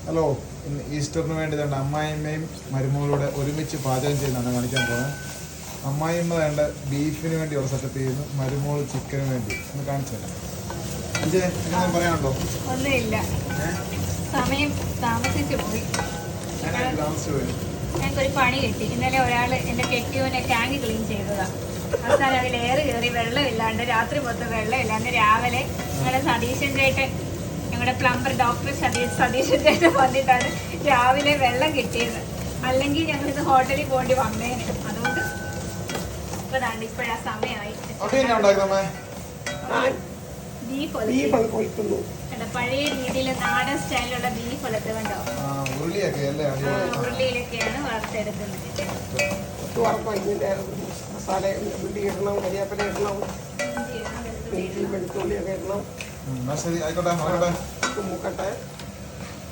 Hello, ഇന്ന് ഈസ്റ്ററിന് വേണ്ടി വേണ്ട അമ്മായിമ്മയും മരുമകളൂടെ ഒരുമിച്ച് പാചകം ചെയ്യുന്നതാണ് കാണിക്കാൻ പോകുന്നത്. അമ്മായിമ്മ വേണ്ട ബീഫിന് വേണ്ടി ഒരു സെറ്റപ്പ് ചെയ്യുന്നു, മരുമോള് ചിക്കന് വേണ്ടി. ഒന്ന് കാണിച്ചു തരാം. എങ്ങനെ പറയാനുണ്ടോ? ഒന്നുമില്ല, സമയം താമസിച്ചു പോയി. ഞങ്ങൾക്കൊരു പണി കിട്ടി. ഇന്നലെ ഒരാൾ എൻ്റെ കെട്ടിയോനെ ടാങ്ക് ക്ലീൻ ചെയ്തതാണ്. അവസാനം അതിൽ എയർ കയറി വെള്ളമില്ലാണ്ട് രാത്രി മൊത്തം വെള്ളമില്ലാണ്ട് രാവിലെ ഞങ്ങളുടെ സതീശൻ ചേട്ടൻ, ഞങ്ങളുടെ പ്ലംബർ ഡോക്ടർ സതീശൻ ചേട്ടൻ വന്നിട്ടാണ് രാവിലെ വെള്ളം കിട്ടിയത്. അല്ലെങ്കിൽ ഞങ്ങളിത് ഹോട്ടലിൽ പോകേണ്ടി വന്നേനെ. അതുകൊണ്ട് ഇപ്പതാണ്ട് ഇപ്പോഴാ സമയമായി. പഴയ രീതിയിൽ നാടൻ സ്റ്റൈലിലുള്ള ബീഫ് ഒലത്ത് കണ്ടോ, ഉരുളിയിലൊക്കെയാണ് വറുത്തെടുക്കുന്നത്. മസാല ഉള്ളി ഇടണം, കരിയാപ്പില ഇടണം, വെളുത്തുള്ളിയൊക്കെ ഇടണം, മുക്കട്ടെ